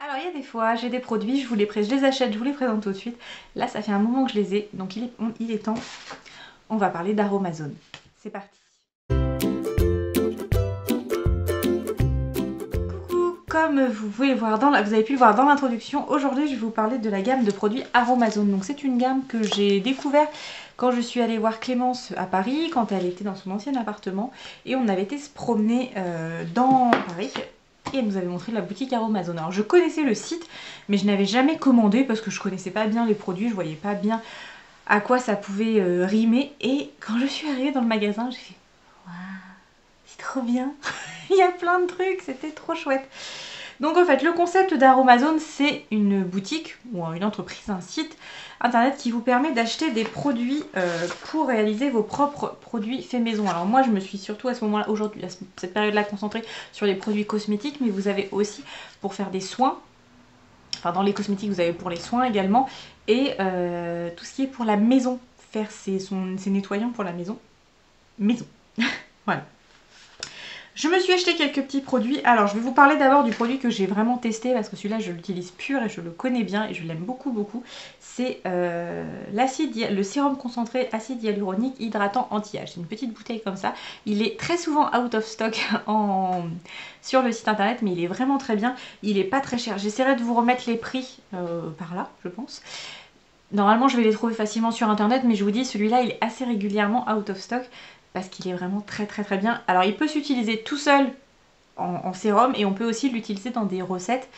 Alors il y a des fois, j'ai des produits, je les achète, je vous les présente tout de suite. Là, ça fait un moment que je les ai, donc il est temps. On va parler d'Aromazone. C'est parti. Coucou, comme vous avez pu le voir dans l'introduction, aujourd'hui je vais vous parler de la gamme de produits Aromazone. Donc c'est une gamme que j'ai découvert quand je suis allée voir Clémence à Paris, quand elle était dans son ancien appartement, et on avait été se promener dans Paris. Et elle nous avait montré la boutique Aromazone. Alors je connaissais le site, mais je n'avais jamais commandé parce que je connaissais pas bien les produits, je voyais pas bien à quoi ça pouvait rimer. Et quand je suis arrivée dans le magasin, j'ai fait waouh, c'est trop bien. Il y a plein de trucs, c'était trop chouette. Donc en fait, le concept d'Aromazone, c'est une boutique ou une entreprise, un site internet qui vous permet d'acheter des produits pour réaliser vos propres produits faits maison. Alors moi, je me suis surtout à ce moment-là, aujourd'hui, à cette période-là, concentrée sur les produits cosmétiques, mais vous avez aussi pour faire des soins. Enfin, dans les cosmétiques, vous avez pour les soins également, et tout ce qui est pour la maison, faire ses nettoyants pour la maison. Voilà. Je me suis acheté quelques petits produits. Alors je vais vous parler d'abord du produit que j'ai vraiment testé parce que celui-là je l'utilise pur et je le connais bien et je l'aime beaucoup. C'est le sérum concentré acide hyaluronique hydratant anti-âge. C'est une petite bouteille comme ça. Il est très souvent out of stock sur le site internet, mais il est vraiment très bien. Il est pas très cher. J'essaierai de vous remettre les prix par là, je pense. Normalement je vais les trouver facilement sur internet, mais je vous dis celui-là il est assez régulièrement out of stock parce qu'il est vraiment très bien. Alors il peut s'utiliser tout seul en sérum et on peut aussi l'utiliser dans des recettes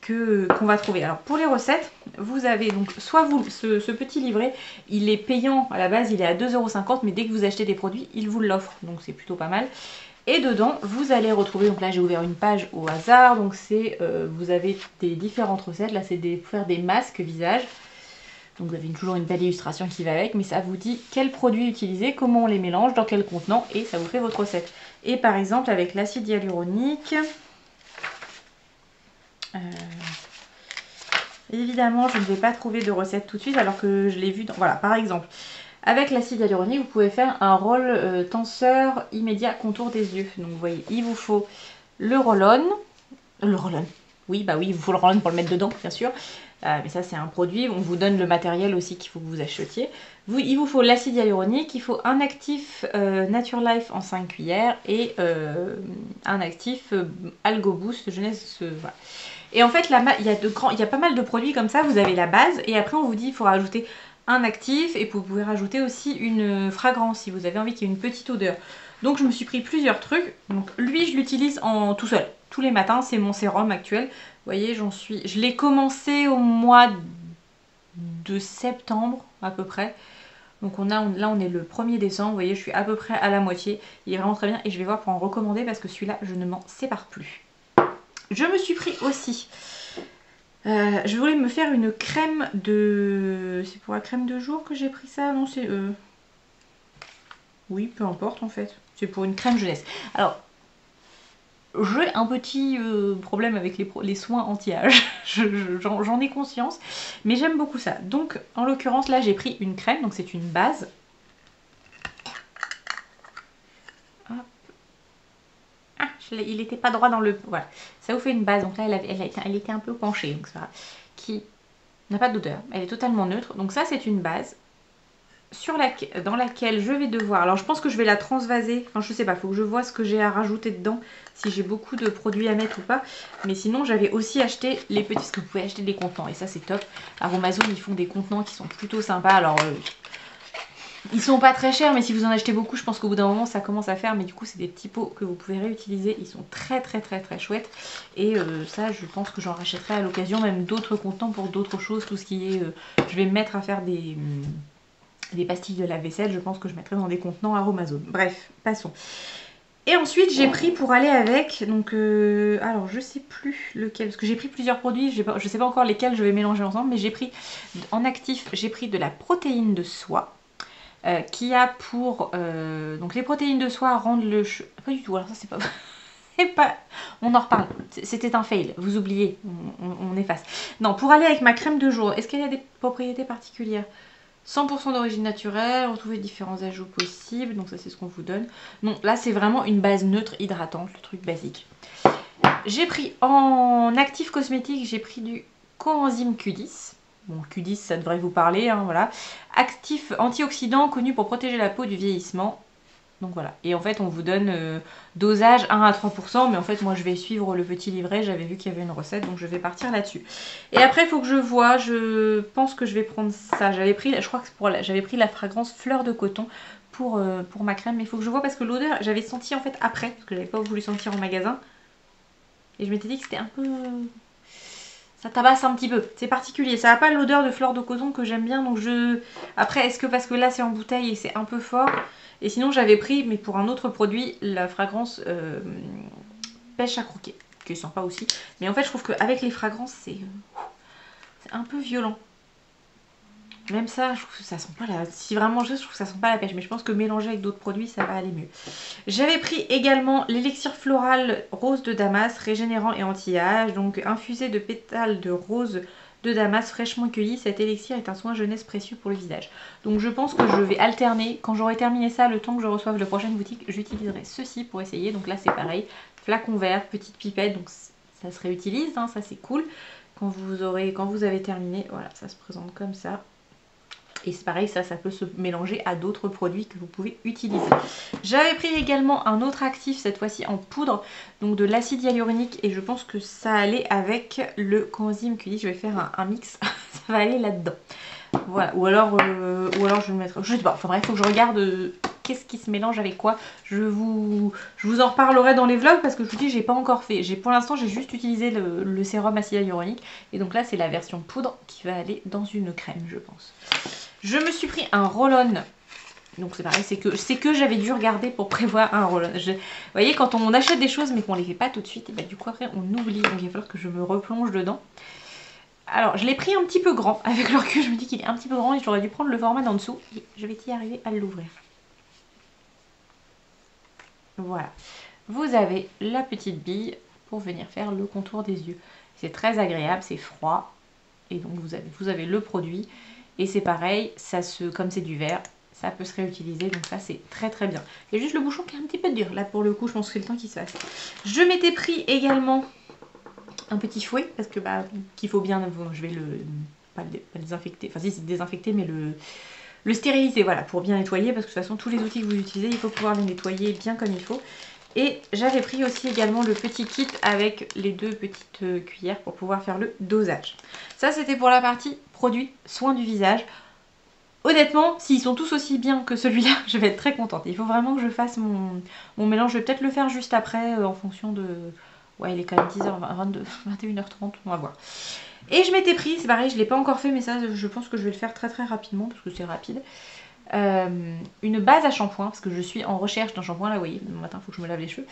qu'on va trouver. Alors pour les recettes, vous avez donc soit ce petit livret, il est payant à la base, il est à 2,50 €, mais dès que vous achetez des produits, il vous l'offre, donc c'est plutôt pas mal. Et dedans, vous allez retrouver, donc là j'ai ouvert une page au hasard, donc c'est, vous avez des différentes recettes, là c'est pour faire des masques visage. Donc vous avez toujours une belle illustration qui va avec, mais ça vous dit quels produits utiliser, comment on les mélange, dans quel contenant, et ça vous fait votre recette. Et par exemple avec l'acide hyaluronique, évidemment je ne vais pas trouver de recette tout de suite alors que je l'ai vu dans... Voilà, par exemple, avec l'acide hyaluronique vous pouvez faire un roll tenseur immédiat contour des yeux. Donc vous voyez, il vous faut le roll-on, oui bah oui, il vous faut le roll-on pour le mettre dedans bien sûr. Mais ça c'est un produit, on vous donne le matériel aussi qu'il faut que vous achetiez. Il vous faut l'acide hyaluronique, il faut un actif Nature Life en 5 cuillères et un actif Algo Boost jeunesse. Voilà. Et en fait il y a pas mal de produits comme ça, vous avez la base et après on vous dit il faut rajouter un actif et vous pouvez rajouter aussi une fragrance si vous avez envie qu'il y ait une petite odeur. Donc je me suis pris plusieurs trucs. Donc lui je l'utilise tout seul, tous les matins, c'est mon sérum actuel. Vous voyez, je l'ai commencé au mois de septembre à peu près. Donc là on est le 1er décembre, vous voyez, je suis à peu près à la moitié. Il est vraiment très bien et je vais voir pour en recommander parce que celui-là, je ne m'en sépare plus. Je me suis pris aussi, je voulais me faire une crème de... C'est pour la crème de jour que j'ai pris ça? Non, c'est... Oui, peu importe en fait. C'est pour une crème jeunesse. Alors, j'ai un petit problème avec les soins anti-âge, j'en ai conscience, mais j'aime beaucoup ça. Donc en l'occurrence là j'ai pris une crème, donc c'est une base. Hop. Ah, il n'était pas droit dans le... Voilà, ça vous fait une base, donc là elle était un peu penchée, donc ça, qui n'a pas d'odeur, elle est totalement neutre. Donc ça c'est une base dans laquelle je vais devoir, alors je pense que je vais la transvaser, enfin je sais pas, il faut que je vois ce que j'ai à rajouter dedans, si j'ai beaucoup de produits à mettre ou pas, mais sinon j'avais aussi acheté les petits, parce que vous pouvez acheter des contenants, et ça c'est top. Aromazone ils font des contenants qui sont plutôt sympas, alors ils sont pas très chers, mais si vous en achetez beaucoup, je pense qu'au bout d'un moment ça commence à faire, mais du coup c'est des petits pots que vous pouvez réutiliser, ils sont très chouettes, et ça je pense que j'en rachèterai à l'occasion, même d'autres contenants pour d'autres choses, tout ce qui est, je vais me mettre à faire des pastilles de lave-vaisselle, je pense que je mettrai dans des contenants Aromazone. Bref, passons. Et ensuite j'ai pris pour aller avec, donc alors je sais plus lequel, parce que j'ai pris plusieurs produits, je sais pas encore lesquels je vais mélanger ensemble, mais j'ai pris en actif, j'ai pris de la protéine de soie, qui a pour, donc les protéines de soie rendent le cheveu, pas du tout, alors ça c'est pas... On en reparle, c'était un fail, vous oubliez, on efface. Non, pour aller avec ma crème de jour, est-ce qu'elle a des propriétés particulières? 100% d'origine naturelle, retrouver différents ajouts possibles, donc ça c'est ce qu'on vous donne. Non, là c'est vraiment une base neutre hydratante, le truc basique. J'ai pris en actif cosmétique, j'ai pris du coenzyme Q10. Bon, Q10, ça devrait vous parler, hein, voilà. Actif antioxydant connu pour protéger la peau du vieillissement. Donc voilà. Et en fait, on vous donne dosage 1 à 3%. Mais en fait, moi, je vais suivre le petit livret. J'avais vu qu'il y avait une recette, donc je vais partir là-dessus. Et après, il faut que je vois. Je pense que je vais prendre ça. J'avais pris, je crois que j'avais pris la fragrance fleur de coton pour ma crème. Mais il faut que je vois parce que l'odeur, j'avais senti en fait après. Parce que j'avais pas voulu sentir en magasin. Et je m'étais dit que c'était un peu... Ça tabasse un petit peu, c'est particulier. Ça n'a pas l'odeur de fleur de coton que j'aime bien. Donc je... Après, est-ce que parce que là c'est en bouteille et c'est un peu fort. Et sinon j'avais pris, mais pour un autre produit, la fragrance pêche à croquer. Qui est sympa aussi. Mais en fait je trouve qu'avec les fragrances c'est un peu violent. Même ça, je trouve que ça sent pas la... Si vraiment je trouve que ça sent pas la pêche. Mais je pense que mélanger avec d'autres produits, ça va aller mieux. J'avais pris également l'élixir floral rose de Damas, régénérant et anti-âge. Donc infusé de pétales de rose de Damas fraîchement cueillis. Cet élixir est un soin jeunesse précieux pour le visage. Donc je pense que je vais alterner. Quand j'aurai terminé ça, le temps que je reçoive la prochaine boutique, j'utiliserai ceci pour essayer. Donc là c'est pareil. Flacon vert, petite pipette. Donc ça se réutilise, hein, ça c'est cool. Quand vous avez terminé, voilà, ça se présente comme ça. Et c'est pareil, ça peut se mélanger à d'autres produits que vous pouvez utiliser. J'avais pris également un autre actif, cette fois-ci en poudre, donc de l'acide hyaluronique. Et je pense que ça allait avec le coenzyme Q10. Je vais faire un mix, ça va aller là-dedans. Voilà, ou alors je vais le mettre, je sais pas, enfin bref, il faut que je regarde qu'est-ce qui se mélange avec quoi. Je vous en reparlerai dans les vlogs parce que je vous dis, j'ai pas encore fait. Pour l'instant, j'ai juste utilisé le sérum acide hyaluronique. Et donc là, c'est la version poudre qui va aller dans une crème, je pense. Je me suis pris un roll-on. Donc c'est pareil, c'est que j'avais dû regarder pour prévoir un roll-on. Vous voyez, quand on achète des choses mais qu'on les fait pas tout de suite, et bah, du coup après on oublie. Donc il va falloir que je me replonge dedans. Alors je l'ai pris un petit peu grand. Avec le recul, je me dis qu'il est un petit peu grand et j'aurais dû prendre le format d'en dessous. Et je vais y arriver à l'ouvrir. Voilà. Vous avez la petite bille pour venir faire le contour des yeux. C'est très agréable, c'est froid. Et donc vous avez le produit. Et c'est pareil, comme c'est du verre, ça peut se réutiliser. Donc ça c'est très très bien. Il y a juste le bouchon qui est un petit peu dur. Là pour le coup je pense que c'est le temps qui se fasse. Je m'étais pris également un petit fouet. Parce que qu'il faut bien, je vais pas le désinfecter. Enfin si c'est désinfecté mais le stériliser. Voilà, pour bien nettoyer. Parce que de toute façon tous les outils que vous utilisez, il faut pouvoir les nettoyer bien comme il faut. Et j'avais pris aussi également le petit kit avec les 2 petites cuillères pour pouvoir faire le dosage. Ça c'était pour la partie produits soins du visage. Honnêtement, s'ils sont tous aussi bien que celui-là, je vais être très contente. Il faut vraiment que je fasse mon mélange. Je vais peut-être le faire juste après en fonction de... Ouais, il est quand même 10h, 21h30, on va voir. Et je m'étais pris, c'est pareil, je ne l'ai pas encore fait, mais ça je pense que je vais le faire très très rapidement parce que c'est rapide. Une base à shampoing parce que je suis en recherche d'un shampoing. Là vous voyez, le matin il faut que je me lave les cheveux,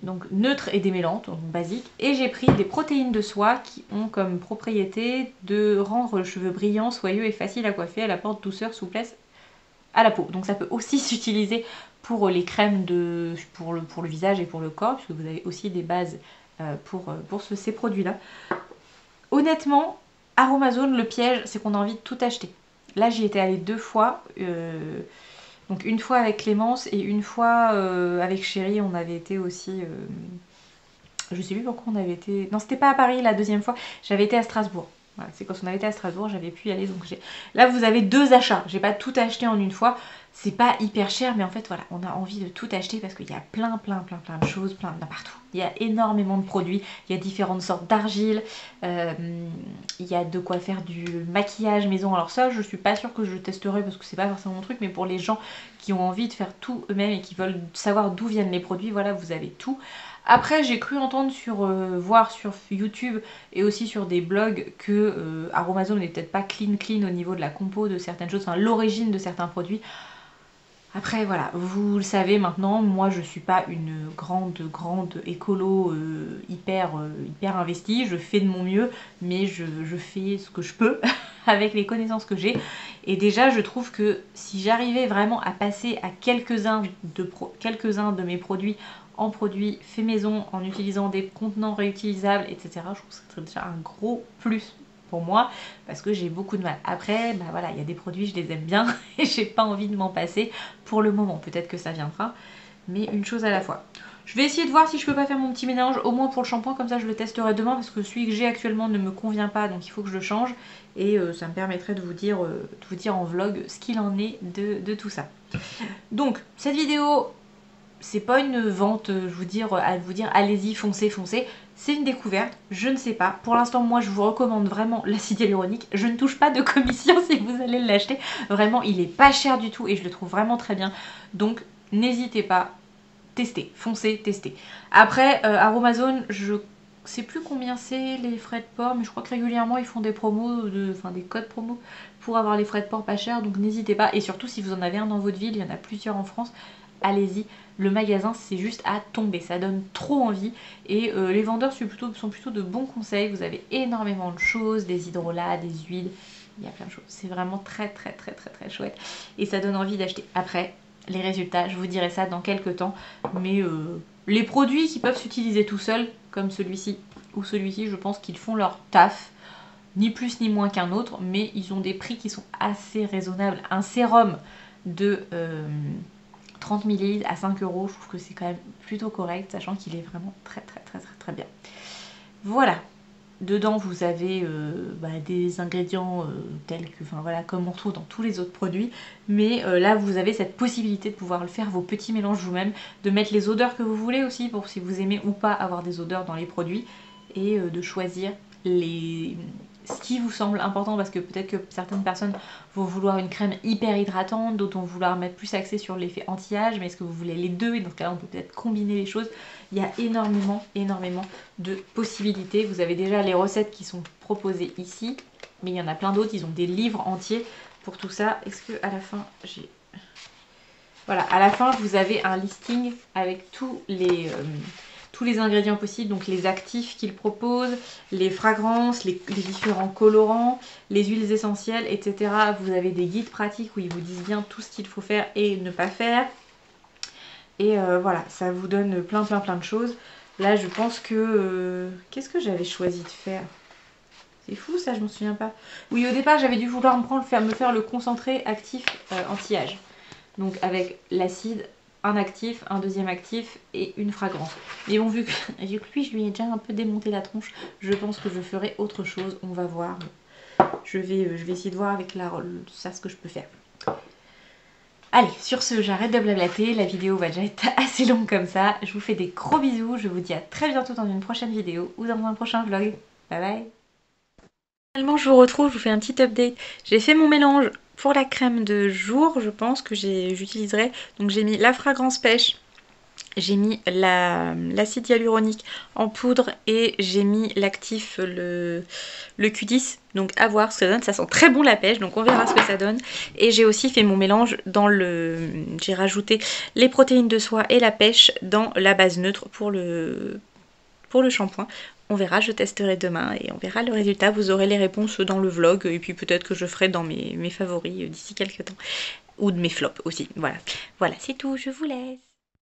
donc neutre et démêlante, donc basique. Et j'ai pris des protéines de soie qui ont comme propriété de rendre le cheveu brillant, soyeux et facile à coiffer. Elle apporte douceur, souplesse à la peau, donc ça peut aussi s'utiliser pour les crèmes pour le visage et pour le corps puisque vous avez aussi des bases pour ces produits là. Honnêtement, Aromazone, le piège c'est qu'on a envie de tout acheter. Là j'y étais allée 2 fois, donc une fois avec Clémence et une fois avec Chérie. On avait été aussi, je sais plus pourquoi on avait été, non c'était pas à Paris la deuxième fois, j'avais été à Strasbourg. Voilà, c'est quand on avait été à Strasbourg, j'avais pu y aller. Donc là vous avez 2 achats, j'ai pas tout acheté en une fois. C'est pas hyper cher mais en fait voilà, on a envie de tout acheter parce qu'il y a plein de choses, plein de partout. Il y a énormément de produits, il y a différentes sortes d'argile, il y a de quoi faire du maquillage maison. Alors ça je suis pas sûre que je testerai parce que c'est pas forcément mon truc, mais pour les gens qui ont envie de faire tout eux-mêmes et qui veulent savoir d'où viennent les produits, voilà vous avez tout. Après j'ai cru entendre voir sur YouTube et aussi sur des blogs que Aromazone n'est peut-être pas clean au niveau de la compo de certaines choses, enfin l'origine de certains produits. Après voilà, vous le savez maintenant, moi je suis pas une grande écolo hyper investie. Je fais de mon mieux, mais je fais ce que je peux avec les connaissances que j'ai. Et déjà je trouve que si j'arrivais vraiment à passer à quelques-uns de mes produits en produits faits maison, en utilisant des contenants réutilisables, etc. Je trouve que ce serait déjà un gros plus pour moi parce que j'ai beaucoup de mal. Après voilà, il y a des produits je les aime bien et j'ai pas envie de m'en passer pour le moment. Peut-être que ça viendra, mais une chose à la fois. Je vais essayer de voir si je peux pas faire mon petit mélange, au moins pour le shampoing, comme ça je le testerai demain parce que celui que j'ai actuellement ne me convient pas, donc il faut que je le change. Et ça me permettrait de vous dire en vlog ce qu'il en est de tout ça. Donc cette vidéo, c'est pas une vente, à vous dire allez-y, foncez, foncez. C'est une découverte, je ne sais pas. Pour l'instant, moi, je vous recommande vraiment l'acide hyaluronique. Je ne touche pas de commission si vous allez l'acheter. Vraiment, il est pas cher du tout et je le trouve vraiment très bien. Donc, n'hésitez pas, testez, foncez, testez. Après, Aromazone, je sais plus combien c'est les frais de port, mais je crois que régulièrement, ils font des promos, des codes promos pour avoir les frais de port pas chers. Donc, n'hésitez pas. Et surtout, si vous en avez un dans votre ville, il y en a plusieurs en France. Allez-y, le magasin c'est juste à tomber, ça donne trop envie et les vendeurs sont plutôt de bons conseils. Vous avez énormément de choses, des hydrolats, des huiles, il y a plein de choses, c'est vraiment très chouette et ça donne envie d'acheter. Après les résultats, je vous dirai ça dans quelques temps, mais les produits qui peuvent s'utiliser tout seuls comme celui-ci ou celui-ci, je pense qu'ils font leur taf, ni plus ni moins qu'un autre, mais ils ont des prix qui sont assez raisonnables. Un sérum de 30 ml à 5 €, je trouve que c'est quand même plutôt correct, sachant qu'il est vraiment très bien. Voilà, dedans vous avez des ingrédients tels que, comme on retrouve dans tous les autres produits, mais là vous avez cette possibilité de pouvoir faire vos petits mélanges vous-même, de mettre les odeurs que vous voulez aussi, pour si vous aimez ou pas avoir des odeurs dans les produits, et de choisir ce qui vous semble important, parce que peut-être que certaines personnes vont vouloir une crème hyper hydratante, d'autres vont vouloir mettre plus axé sur l'effet anti-âge, mais est-ce que vous voulez les deux? Et dans ce cas-là, on peut peut-être combiner les choses. Il y a énormément de possibilités. Vous avez déjà les recettes qui sont proposées ici, mais il y en a plein d'autres. Ils ont des livres entiers pour tout ça. Est-ce que à la fin, j'ai... Voilà, à la fin, vous avez un listing avec tous les ingrédients possibles, donc les actifs qu'ils proposent, les fragrances, les différents colorants, les huiles essentielles, etc. Vous avez des guides pratiques où ils vous disent bien tout ce qu'il faut faire et ne pas faire. Et voilà, ça vous donne plein de choses. Là, je pense que... qu'est-ce que j'avais choisi de faire? C'est fou ça, je m'en souviens pas. Oui, au départ, j'avais dû vouloir me faire le concentré actif anti-âge. Donc avec l'acide, un actif, un deuxième actif et une fragrance. Mais bon, vu que lui, je lui ai déjà un peu démonté la tronche, je pense que je ferai autre chose. On va voir. Je vais essayer de voir avec ça ce que je peux faire. Allez, sur ce, j'arrête de blablater. La vidéo va déjà être assez longue comme ça. Je vous fais des gros bisous. Je vous dis à très bientôt dans une prochaine vidéo ou dans un prochain vlog. Bye bye. Finalement, je vous retrouve, je vous fais un petit update. J'ai fait mon mélange pour la crème de jour, je pense que j'utiliserai. Donc j'ai mis la fragrance pêche, j'ai mis l'acide hyaluronique en poudre et j'ai mis l'actif, le Q10. Donc à voir ce que ça donne, ça sent très bon la pêche, donc on verra ce que ça donne. Et j'ai aussi fait mon mélange j'ai rajouté les protéines de soie et la pêche dans la base neutre pour le shampoing. On verra, je testerai demain et on verra le résultat. Vous aurez les réponses dans le vlog et puis peut-être que je ferai dans mes favoris d'ici quelques temps. Ou de mes flops aussi. Voilà, c'est tout, je vous laisse.